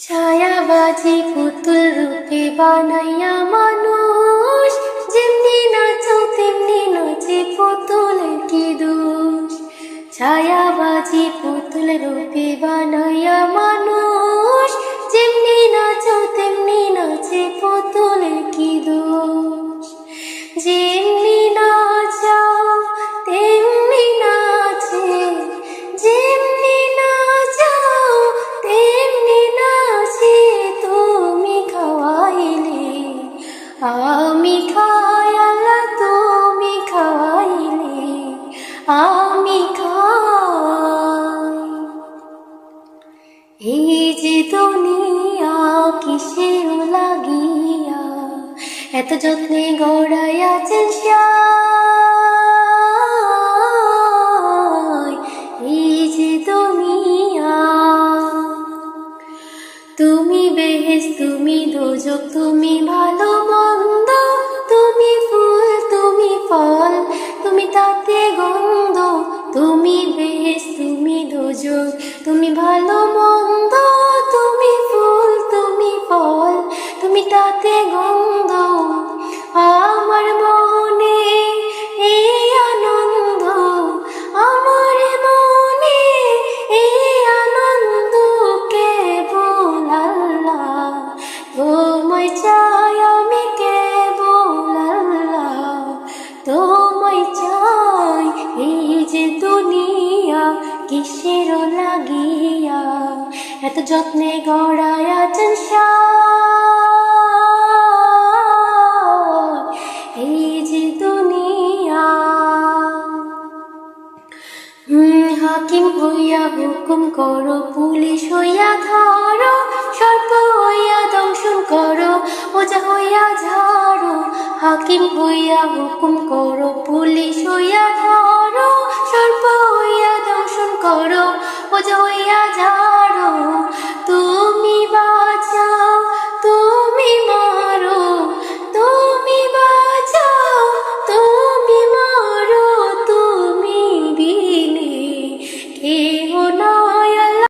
ছায়াবাজি পুতুল রূপে বানাইয়া মানুষ, যেমনি নাচো তেমনি নাচে পুতুলের কি দোষ। ছায়াবাজি পুতুল রূপে বানাইয়া মানুষ, যেমনি নাচো তেমনি নাচে পুতুলের কি দোষ। যেমনি নাচাও তেমনি নাচে, যেমনি নাচাও তেমনি নাচে। তুমি খাওয়াইলে আমি খাই, আল্লাহ তুমি খাওয়াইলে আমি খাই। এই যে দুনিয়া কিসের লাগিয়া এত যত্নে গড়াইয়াছেন সাই। এই যে দুনিয়া, তুমি বেহেশত তুমি দোজখ, তুমি ভালো মন্দ, তুমি ফুল তুমি ফল, তুমি তাতে গন্ধ। তুমি বেহেশত তুমি দোজখ, তুমি ভালো মন্দ, তুমি ফুল তুমি ফল, তুমি তাতে গন্ধ। আমার মনে এই আনন্দ, আমার মনে এই আনন্দ কেবল আল্লাহ তোমায় চাই, আমি কেবল আল্লাহ তোমায় চাই। এই যে দুনিয়া কিসের লাগিয়া এত যত্নে গড়াইয়াছেন সাই। এই যে দুনিয়া, হাকিম হইয়া হুকুম করো, পুলিশ হইয়া ধরো, সর্প হইয়া দংশন করো, ওজা হইয়া ঝাড়ো। হাকিম হইয়া হুকুম করো, পুলিশ হইয়া ধরো, সর্প হইয়া দংশন করো, ওজা হইয়া ঝাড়ো।